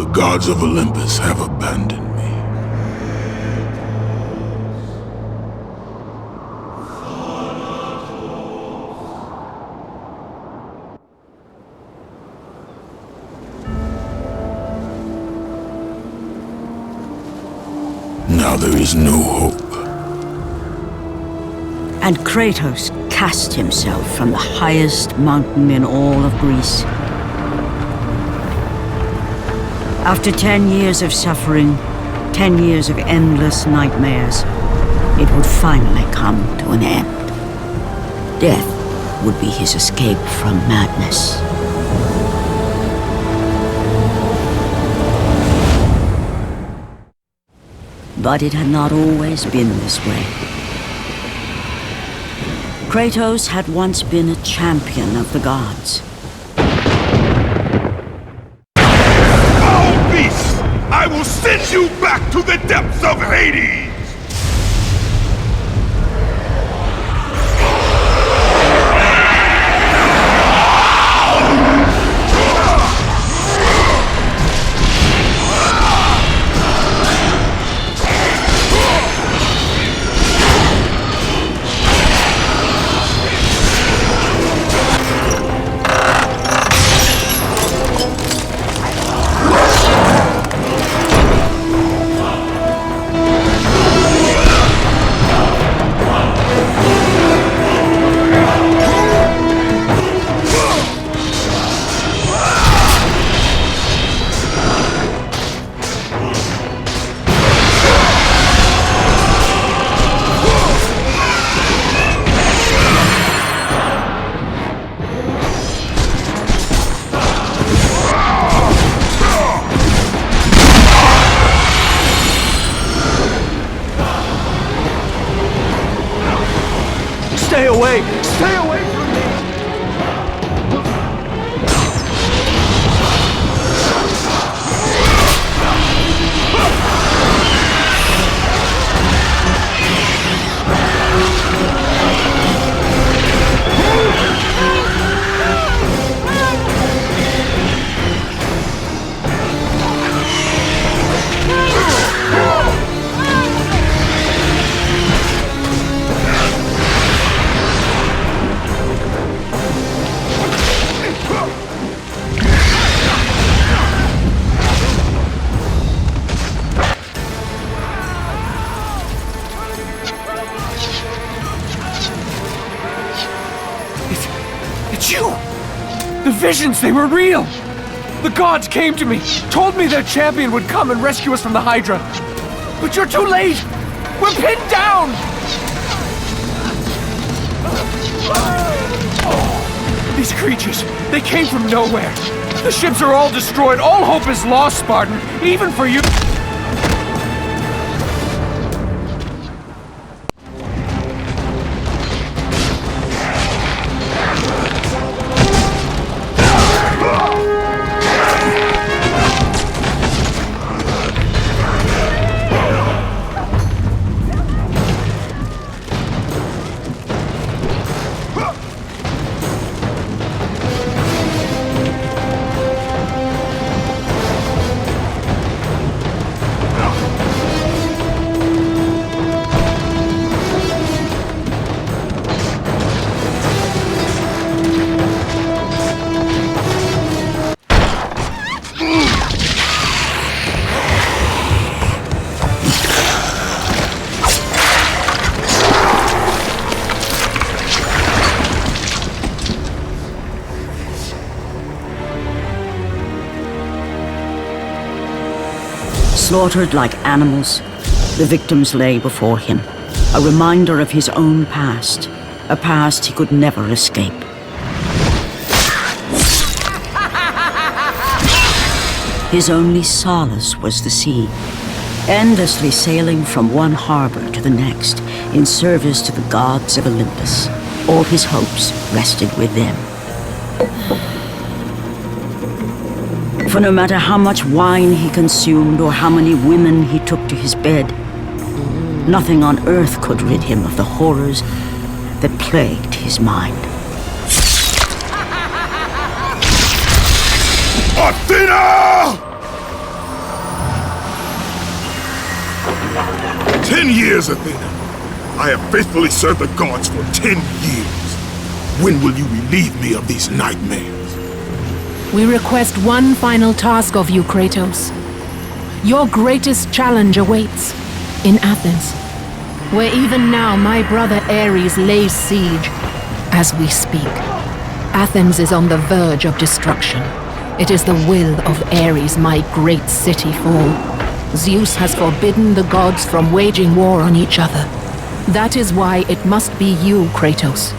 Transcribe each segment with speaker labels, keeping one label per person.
Speaker 1: The gods of Olympus have abandoned me. Now there is no hope.
Speaker 2: And Kratos cast himself from the highest mountain in all of Greece. After 10 years of suffering, 10 years of endless nightmares, it would finally come to an end. Death would be his escape from madness. But it had not always been this way. Kratos had once been a champion of the gods.
Speaker 3: Foul beast! I will send you back to the depths of Hades!
Speaker 4: Stay away! Stay away from me! It's you! The visions, they were real! The gods came to me, told me their champion would come and rescue us from the Hydra. But you're too late! We're pinned down! These creatures, they came from nowhere. The ships are all destroyed, all hope is lost, Spartan, even for you.
Speaker 2: Slaughtered like animals, the victims lay before him, a reminder of his own past, a past he could never escape. His only solace was the sea, endlessly sailing from one harbor to the next in service to the gods of Olympus. All his hopes rested with them. For no matter how much wine he consumed or how many women he took to his bed, nothing on earth could rid him of the horrors that plagued his mind.
Speaker 3: Athena! 10 years, Athena. I have faithfully served the gods for 10 years. When will you relieve me of these nightmares?
Speaker 5: We request one final task of you, Kratos. Your greatest challenge awaits in Athens, where even now my brother Ares lays siege as we speak. Athens is on the verge of destruction. It is the will of Ares my great city fall. Zeus has forbidden the gods from waging war on each other. That is why it must be you, Kratos.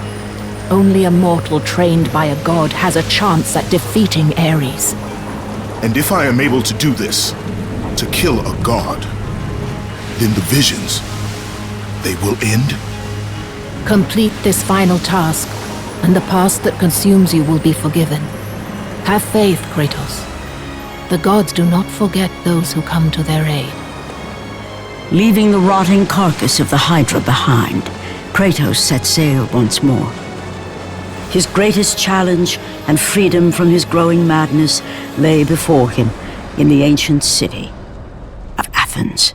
Speaker 5: Only a mortal trained by a god has a chance at defeating Ares.
Speaker 3: And if I am able to do this, to kill a god, then the visions, they will end?
Speaker 5: Complete this final task, and the past that consumes you will be forgiven. Have faith, Kratos. The gods do not forget those who come to their aid.
Speaker 2: Leaving the rotting carcass of the Hydra behind, Kratos set sail once more. His greatest challenge and freedom from his growing madness lay before him in the ancient city of Athens.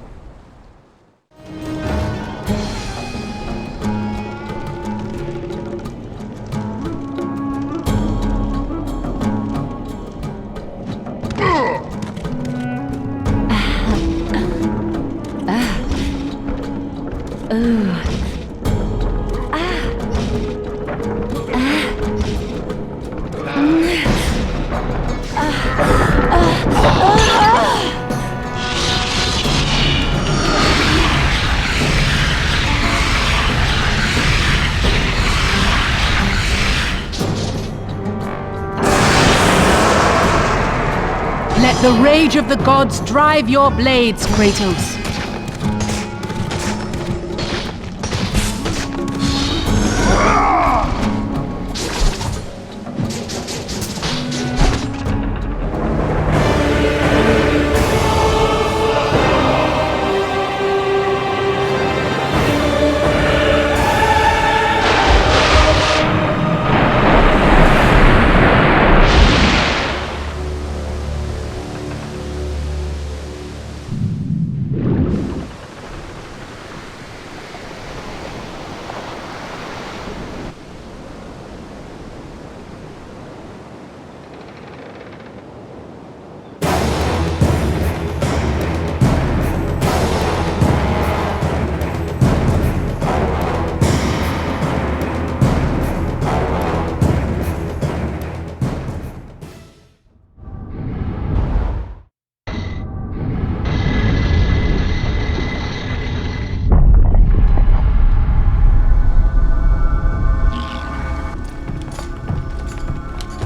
Speaker 5: Let the rage of the gods drive your blades, Kratos.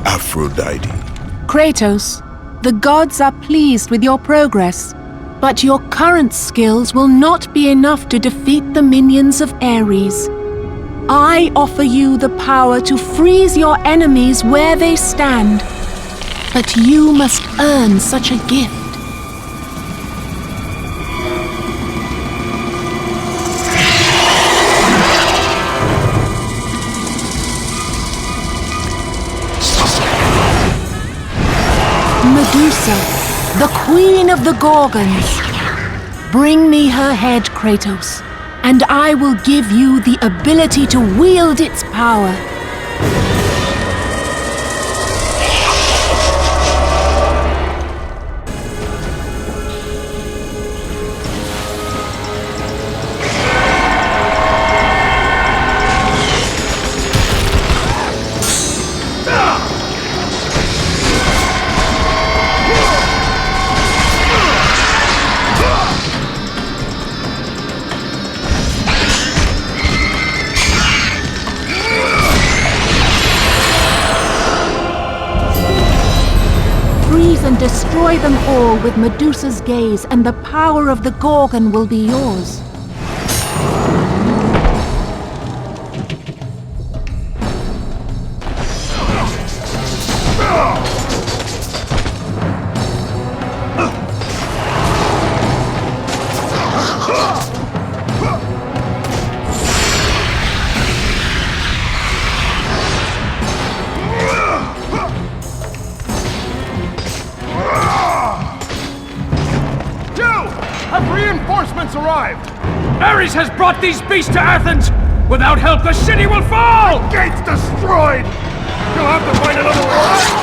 Speaker 3: Aphrodite.
Speaker 5: Kratos, the gods are pleased with your progress, but your current skills will not be enough to defeat the minions of Ares. I offer you the power to freeze your enemies where they stand, but you must earn such a gift. Medusa, the queen of the Gorgons. Bring me her head, Kratos, and I will give you the ability to wield its power. And destroy them all with Medusa's gaze, and the power of the Gorgon will be yours.
Speaker 3: Have reinforcements arrived!
Speaker 4: Ares has brought these beasts to Athens! Without help, the city will fall!
Speaker 3: Gates destroyed! You'll have to find another way.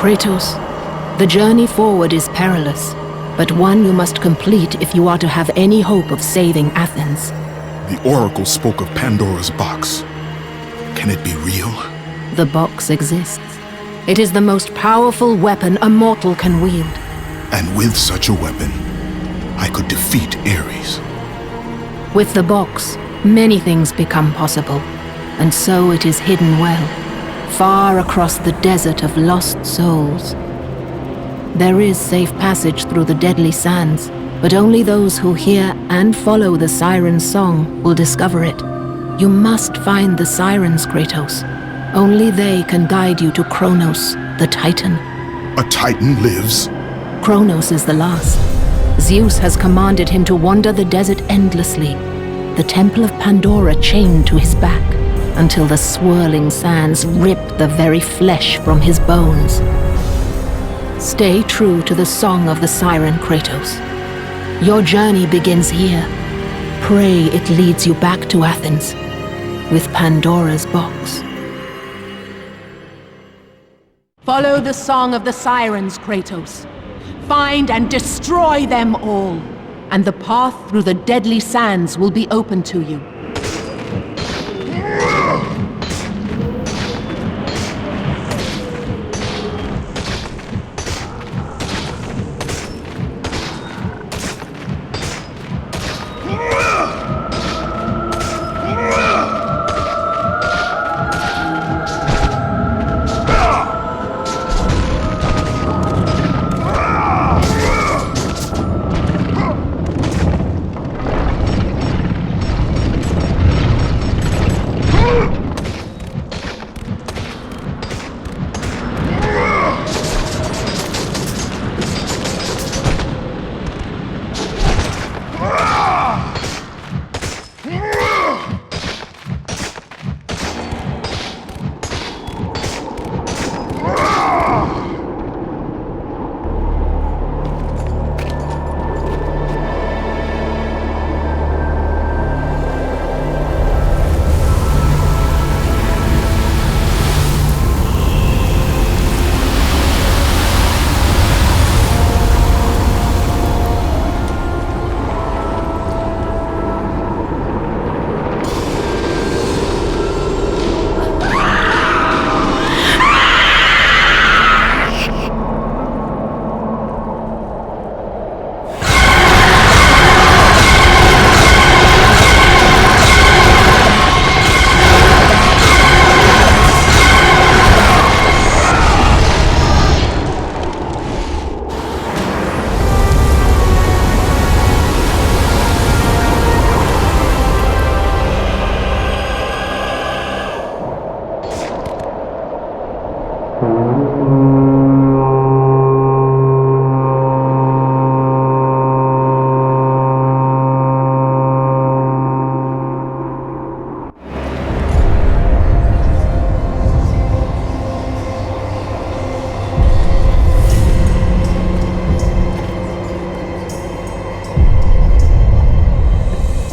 Speaker 5: Kratos, the journey forward is perilous, but one you must complete if you are to have any hope of saving Athens.
Speaker 3: The Oracle spoke of Pandora's box. Can it be real?
Speaker 5: The box exists. It is the most powerful weapon a mortal can wield.
Speaker 3: And with such a weapon, I could defeat Ares.
Speaker 5: With the box, many things become possible, and so it is hidden well, far across the desert of lost souls. There is safe passage through the deadly sands, but only those who hear and follow the siren's song will discover it. You must find the sirens, Kratos. Only they can guide you to Kronos, the Titan.
Speaker 3: A Titan lives?
Speaker 5: Kronos is the last. Zeus has commanded him to wander the desert endlessly, the Temple of Pandora chained to his back, until the swirling sands rip the very flesh from his bones. Stay true to the song of the siren, Kratos. Your journey begins here. Pray it leads you back to Athens, with Pandora's box. Follow the song of the sirens, Kratos. Find and destroy them all, and the path through the deadly sands will be open to you.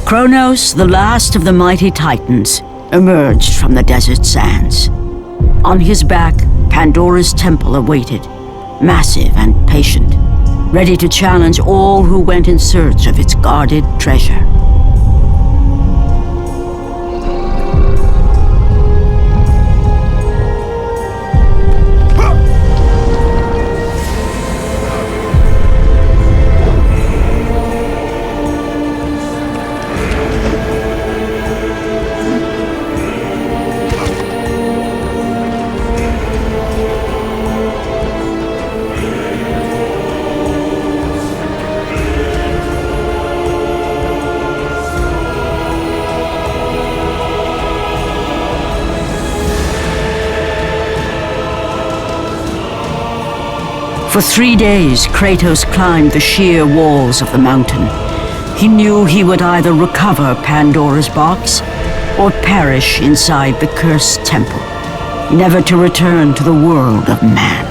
Speaker 2: Kronos, the last of the mighty Titans, emerged from the desert sands. On his back, Pandora's temple awaited, massive and patient, ready to challenge all who went in search of its guarded treasure. For 3 days, Kratos climbed the sheer walls of the mountain. He knew he would either recover Pandora's box or perish inside the cursed temple, never to return to the world of man.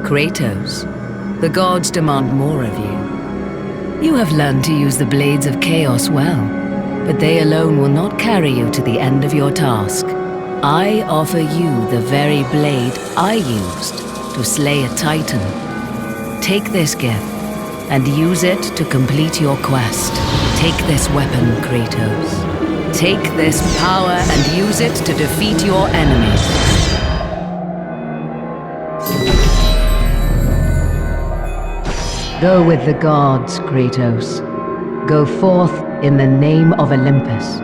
Speaker 6: Kratos, the gods demand more of you. You have learned to use the blades of chaos well, but they alone will not carry you to the end of your task. I offer you the very blade I used to slay a titan. Take this gift and use it to complete your quest. Take this weapon, Kratos. Take this power and use it to defeat your enemies. Go with the gods, Kratos. Go forth in the name of Olympus.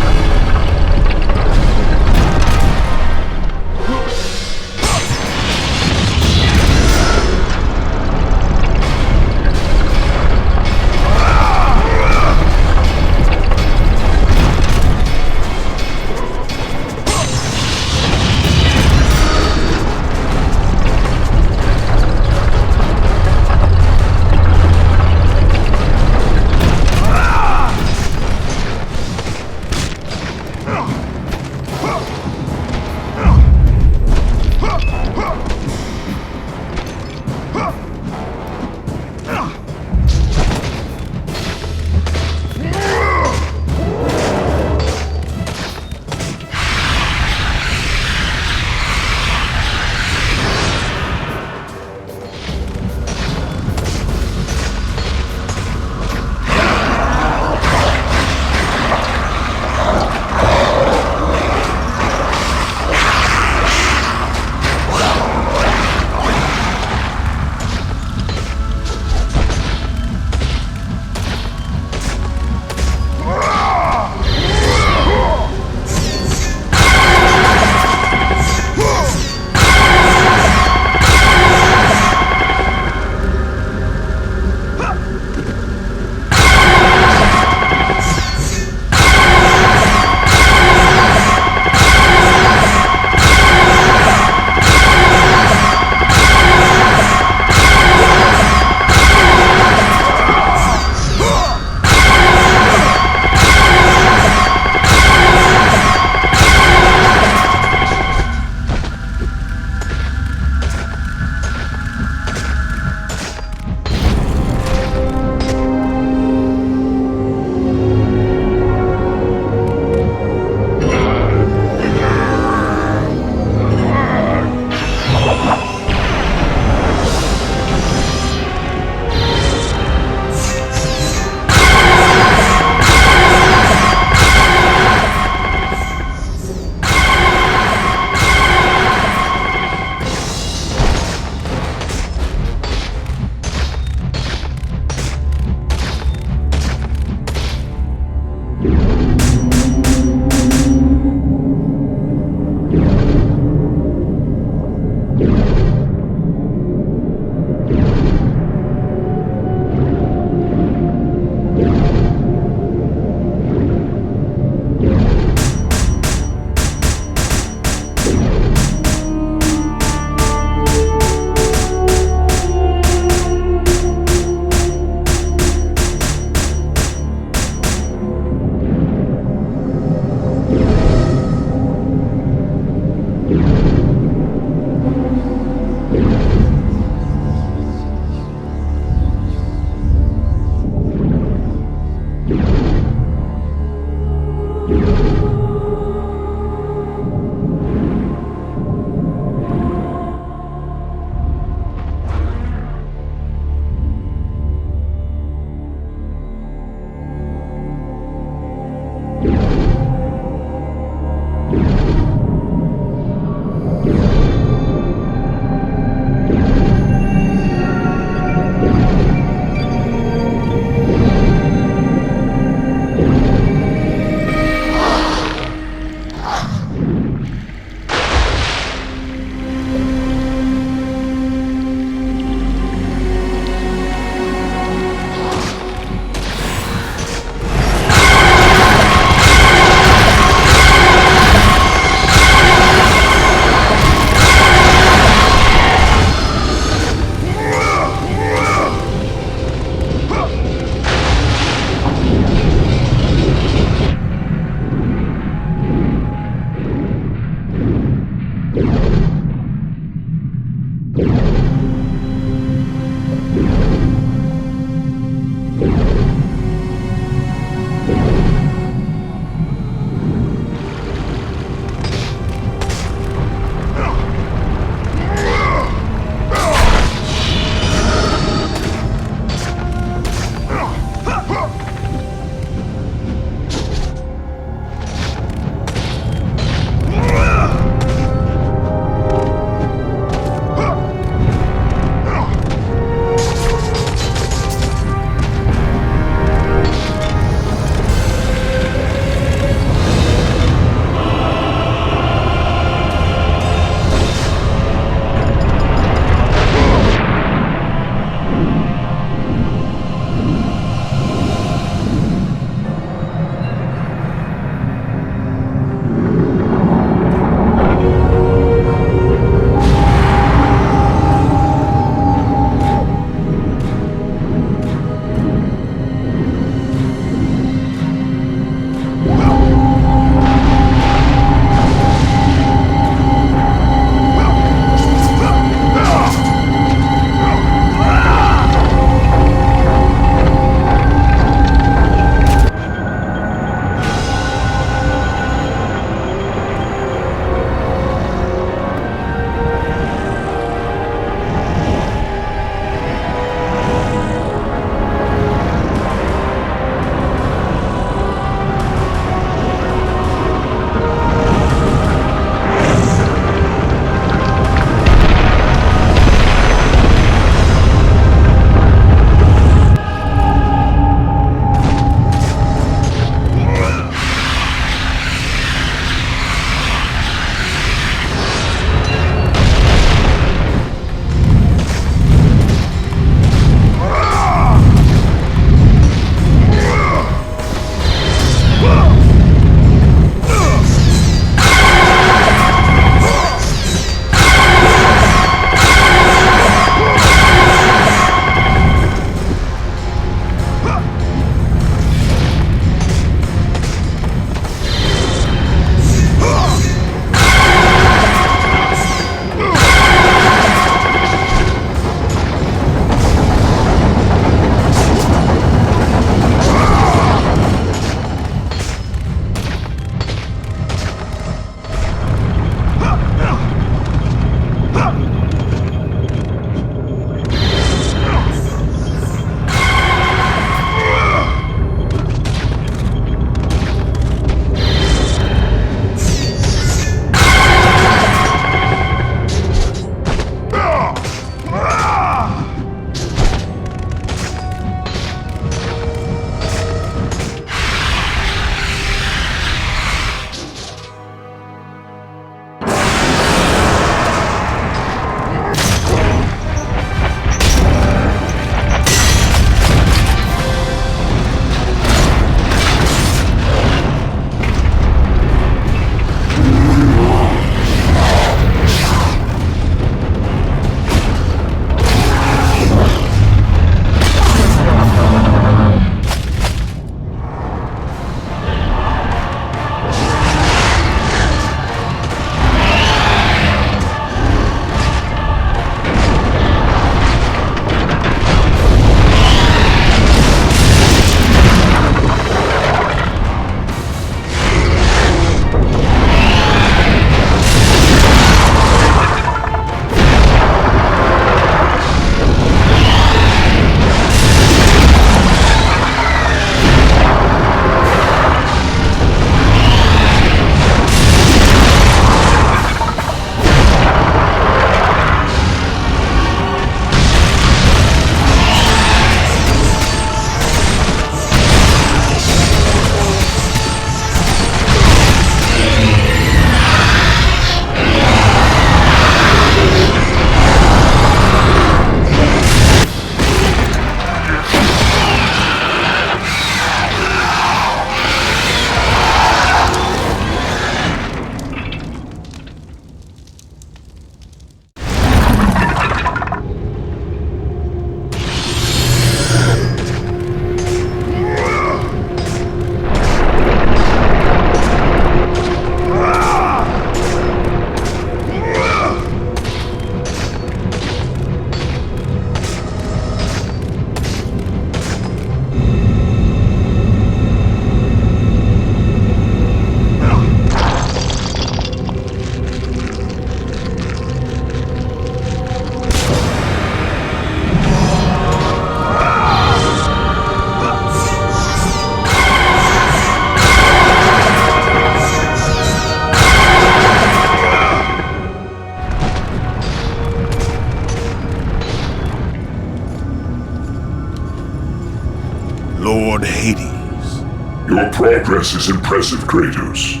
Speaker 7: progress is impressive, Kratos.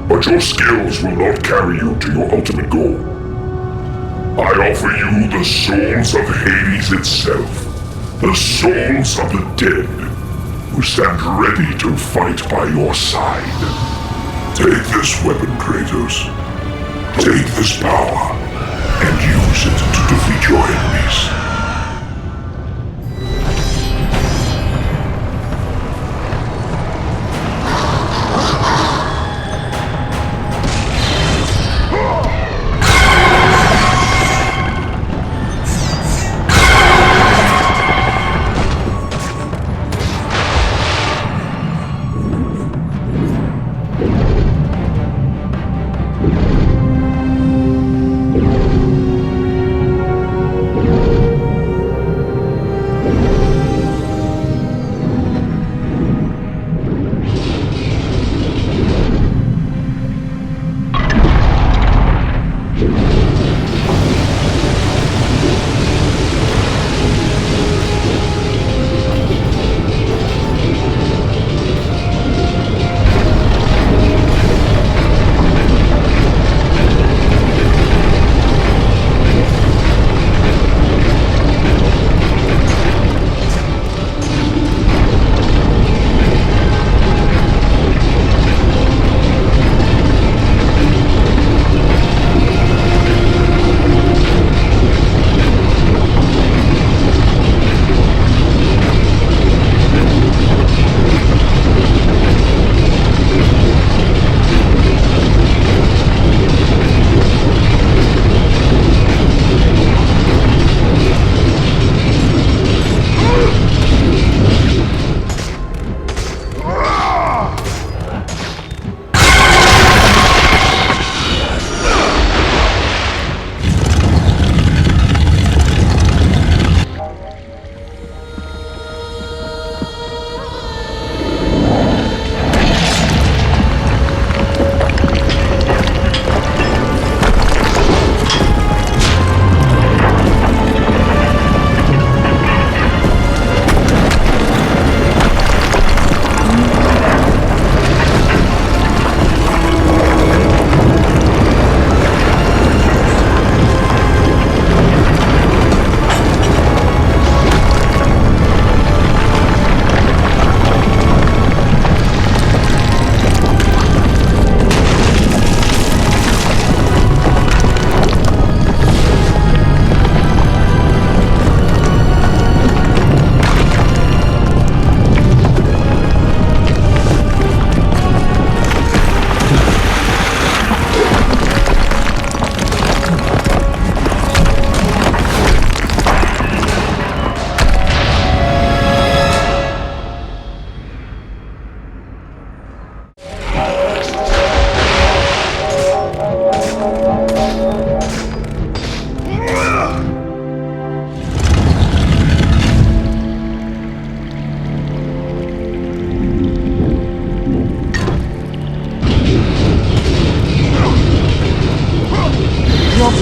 Speaker 7: But your skills will not carry you to your ultimate goal. I offer you the souls of Hades itself. The souls of the dead, who stand ready to fight by your side. Take this weapon, Kratos. Take this power, and use it to defeat your enemies.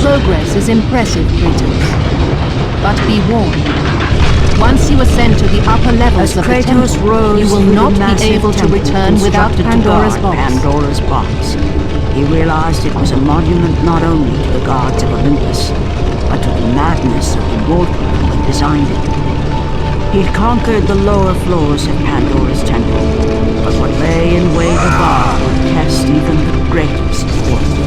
Speaker 5: Progress is impressive, Kratos. But be warned. Once you ascend to the upper levels of the temple, you will not be able to return without Pandora's box.
Speaker 2: Pandora's box. He realized it was a monument not only to the gods of Olympus, but to the madness of the mortal who had designed it. He'd conquered the lower floors of Pandora's temple, but what lay in wait above would test even the greatest force.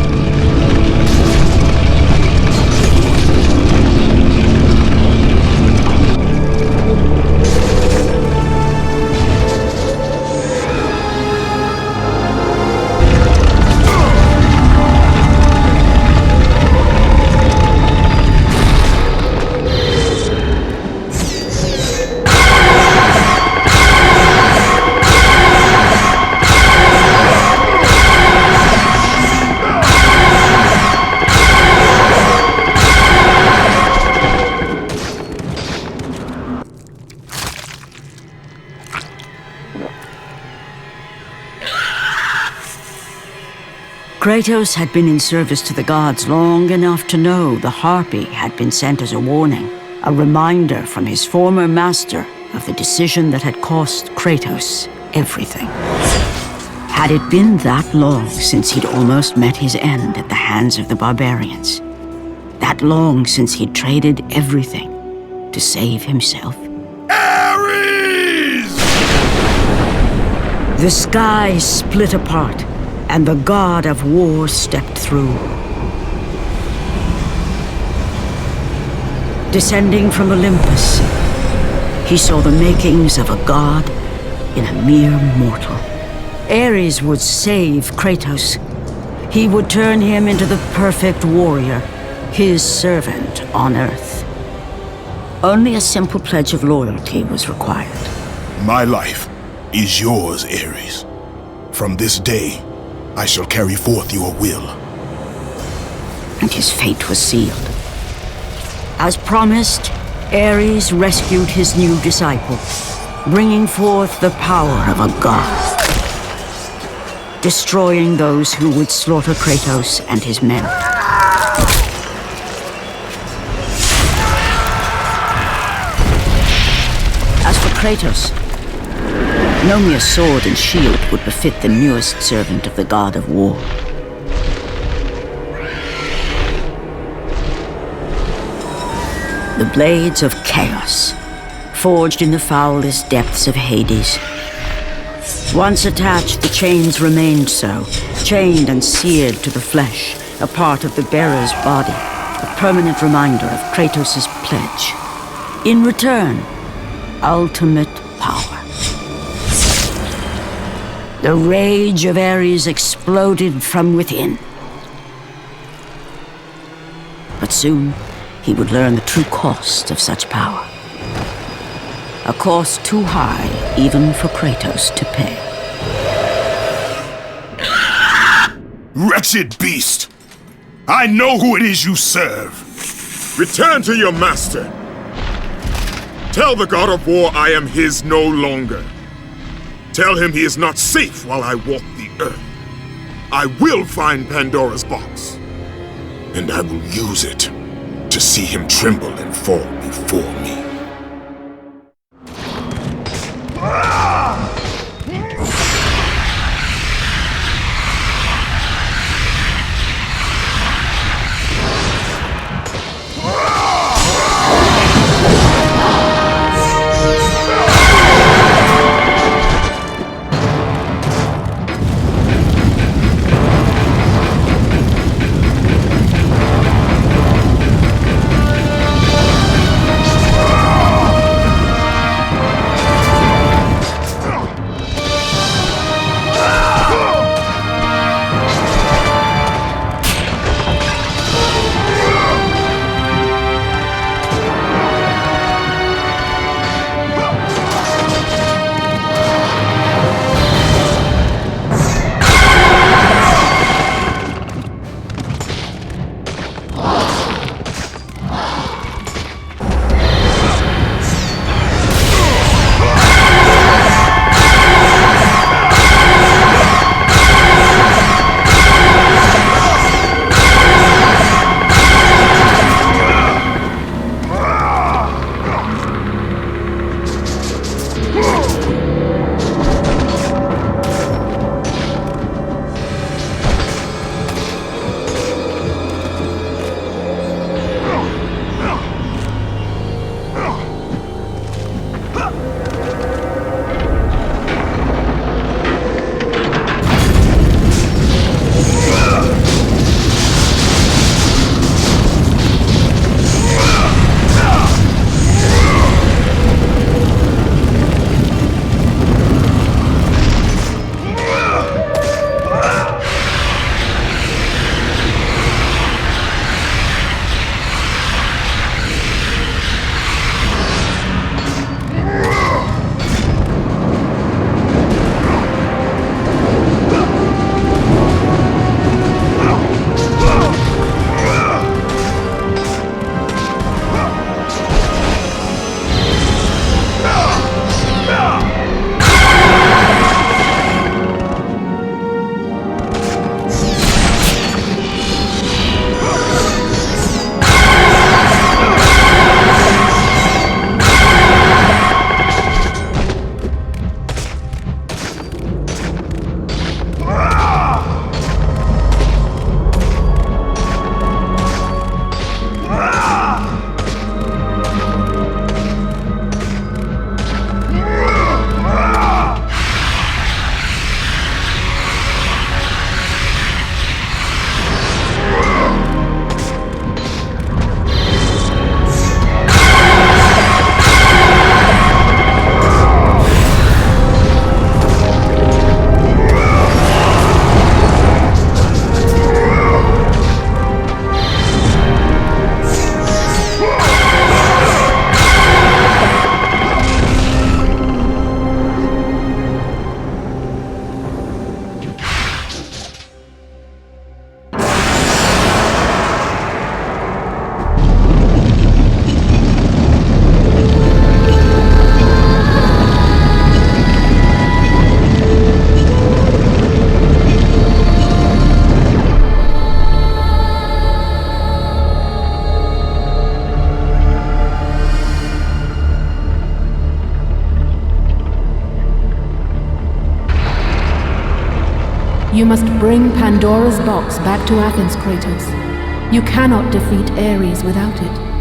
Speaker 2: Kratos had been in service to the gods long enough to know the Harpy had been sent as a warning, a reminder from his former master of the decision that had cost Kratos everything. Had it been that long since he'd almost met his end at the hands of the barbarians? That long since he'd traded everything to save himself?
Speaker 3: Ares!
Speaker 2: The sky split apart, and the god of war stepped through. Descending from Olympus, he saw the makings of a god in a mere mortal. Ares would save Kratos. He would turn him into the perfect warrior, his servant on Earth. Only a simple pledge of loyalty was required.
Speaker 3: My life is yours, Ares. From this day, I shall carry forth your will.
Speaker 2: And his fate was sealed. As promised, Ares rescued his new disciple, bringing forth the power of a god, destroying those who would slaughter Kratos and his men. As for Kratos, no mere sword and shield would befit the newest servant of the god of war. The blades of chaos, forged in the foulest depths of Hades. Once attached, the chains remained so, chained and seared to the flesh, a part of the bearer's body, a permanent reminder of Kratos' pledge. In return, ultimate power. The rage of Ares exploded from within. But soon, he would learn the true cost of such power. A cost too high even for Kratos to pay.
Speaker 3: Wretched beast! I know who it is you serve!
Speaker 8: Return to your master! Tell the god of war I am his no longer. Tell him he is not safe while I walk the earth. I will find Pandora's box.
Speaker 3: And I will use it to see him tremble and fall before me.
Speaker 5: You must bring Pandora's box back to Athens, Kratos. You cannot defeat Ares without it.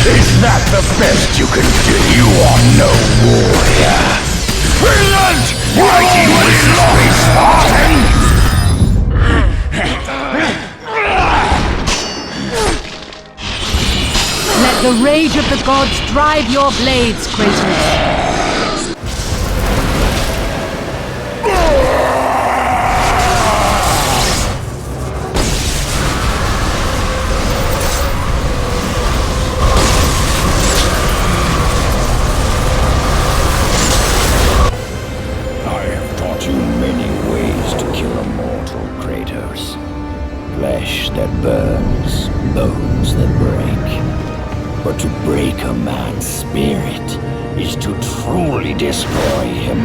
Speaker 9: Is that the best you can do? You are no warrior. Brilliant! Mighty wizardry, Spartan!
Speaker 5: Let the rage of the gods drive your blades, Kratos.
Speaker 9: Flesh that burns, bones that break. But to break a man's spirit is to truly destroy him.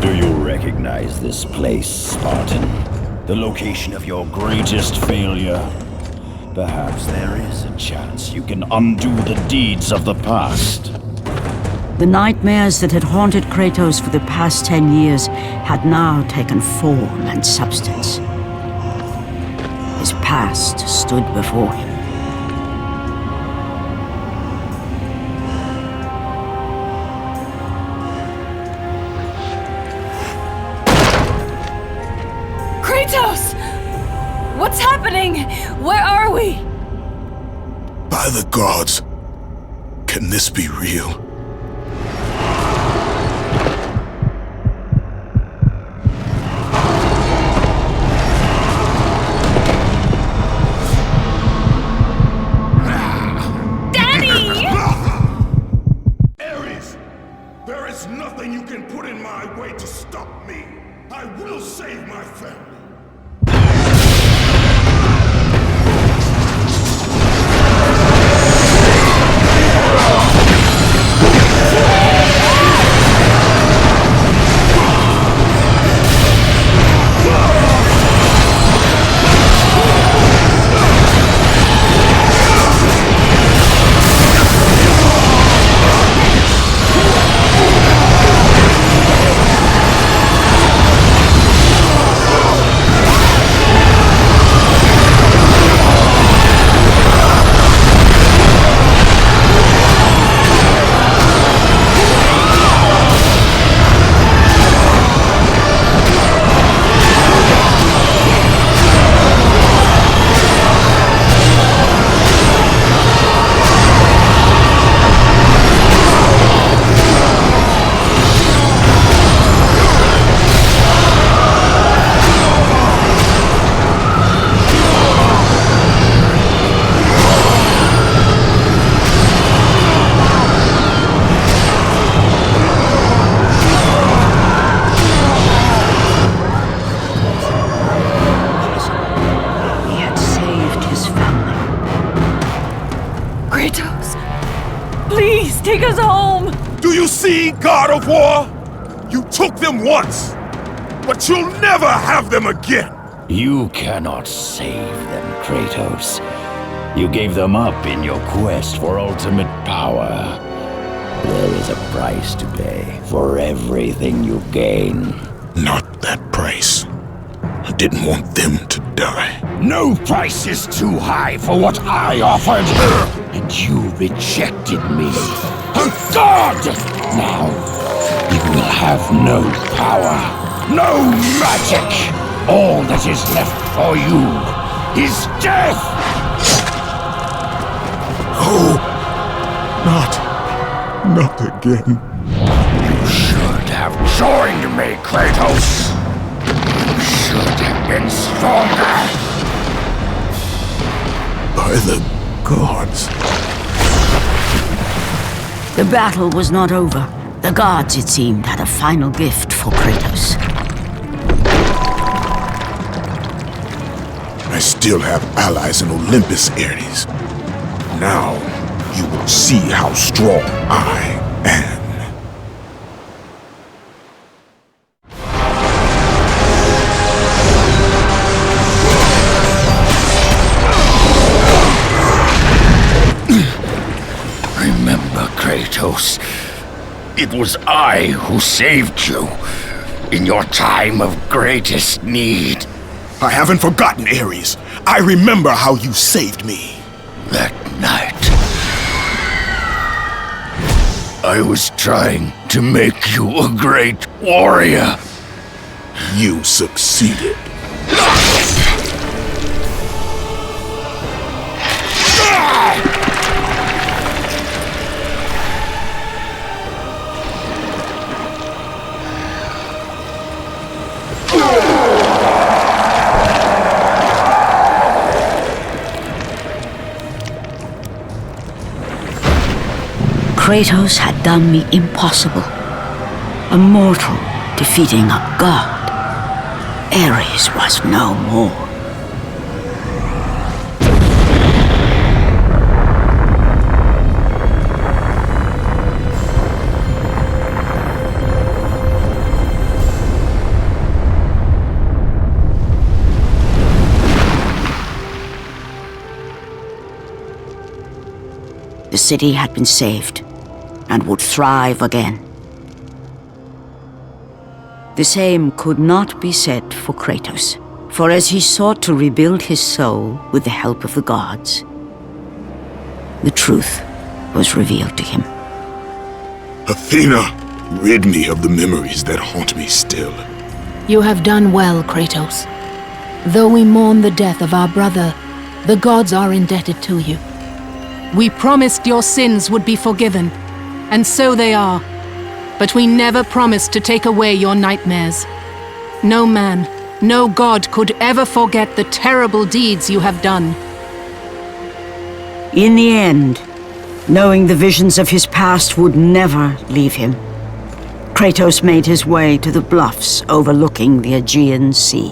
Speaker 9: Do you recognize this place, Spartan? The location of your greatest failure? Perhaps there is a chance you can undo the deeds of the past.
Speaker 2: The nightmares that had haunted Kratos for the past 10 years had now taken form and substance. His past stood before him.
Speaker 10: Kratos! What's happening? Where are we?
Speaker 3: By the gods, can this be real?
Speaker 10: Take us home!
Speaker 8: Do you see, God of War? You took them once, but you'll never have them again!
Speaker 9: You cannot save them, Kratos. You gave them up in your quest for ultimate power. There is a price to pay for everything you gain.
Speaker 3: Not that price. I didn't want them to die.
Speaker 9: No price is too high for what I offered, and you rejected me. A god! Now, you will have no power, no magic. All that is left for you is death!
Speaker 3: Oh, not again.
Speaker 9: You should have joined me, Kratos. You should have been stronger.
Speaker 3: By the gods.
Speaker 2: The battle was not over. The gods, it seemed, had a final gift for Kratos.
Speaker 3: I still have allies in Olympus, Ares. Now, you will see how strong I am.
Speaker 9: Remember, Kratos, it was I who saved you in your time of greatest need.
Speaker 3: I haven't forgotten, Ares. I remember how you saved me.
Speaker 9: That night, I was trying to make you a great warrior.
Speaker 1: You succeeded.
Speaker 2: Kratos had done me impossible. A mortal defeating a god. Ares was no more. The city had been saved and would thrive again. The same could not be said for Kratos, for as he sought to rebuild his soul with the help of the gods, the truth was revealed to him.
Speaker 1: Athena, rid me of the memories that haunt me still.
Speaker 5: You have done well, Kratos. Though we mourn the death of our brother, the gods are indebted to you. We promised your sins would be forgiven, and so they are. But we never promised to take away your nightmares. No man, no god could ever forget the terrible deeds you have done.
Speaker 2: In the end, knowing the visions of his past would never leave him, Kratos made his way to the bluffs overlooking the Aegean Sea.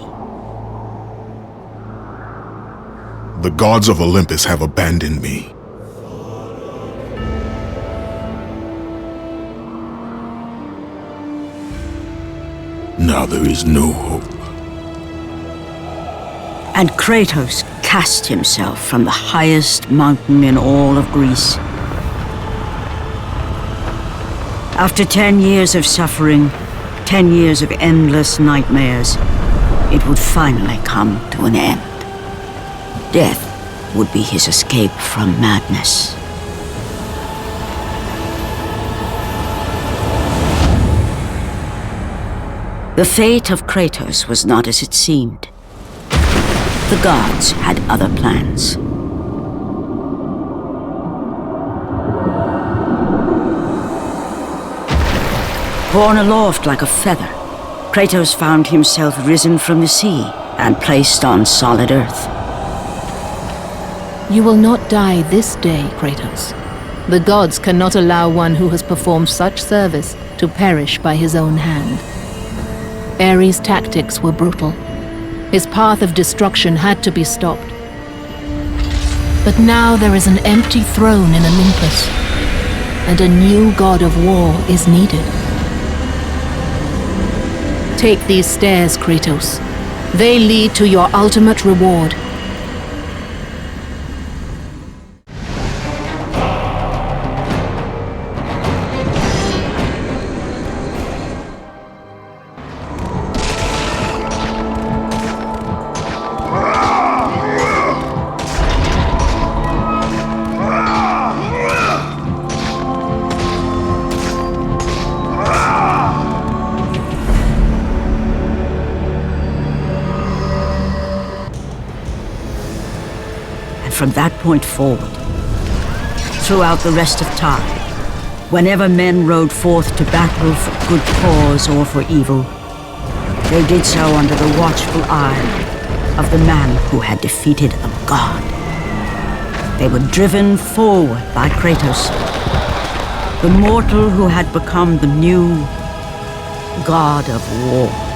Speaker 3: The gods of Olympus have abandoned me.
Speaker 1: Now there is no hope.
Speaker 2: And Kratos cast himself from the highest mountain in all of Greece. After 10 years of suffering, 10 years of endless nightmares, it would finally come to an end. Death would be his escape from madness. The fate of Kratos was not as it seemed. The gods had other plans. Borne aloft like a feather, Kratos found himself risen from the sea and placed on solid earth.
Speaker 5: You will not die this day, Kratos. The gods cannot allow one who has performed such service to perish by his own hand. Ares' tactics were brutal. His path of destruction had to be stopped. But now there is an empty throne in Olympus, and a new god of war is needed. Take these stairs, Kratos. They lead to your ultimate reward.
Speaker 2: From that point forward, throughout the rest of time, whenever men rode forth to battle for good cause or for evil, they did so under the watchful eye of the man who had defeated a god. They were driven forward by Kratos, the mortal who had become the new god of war.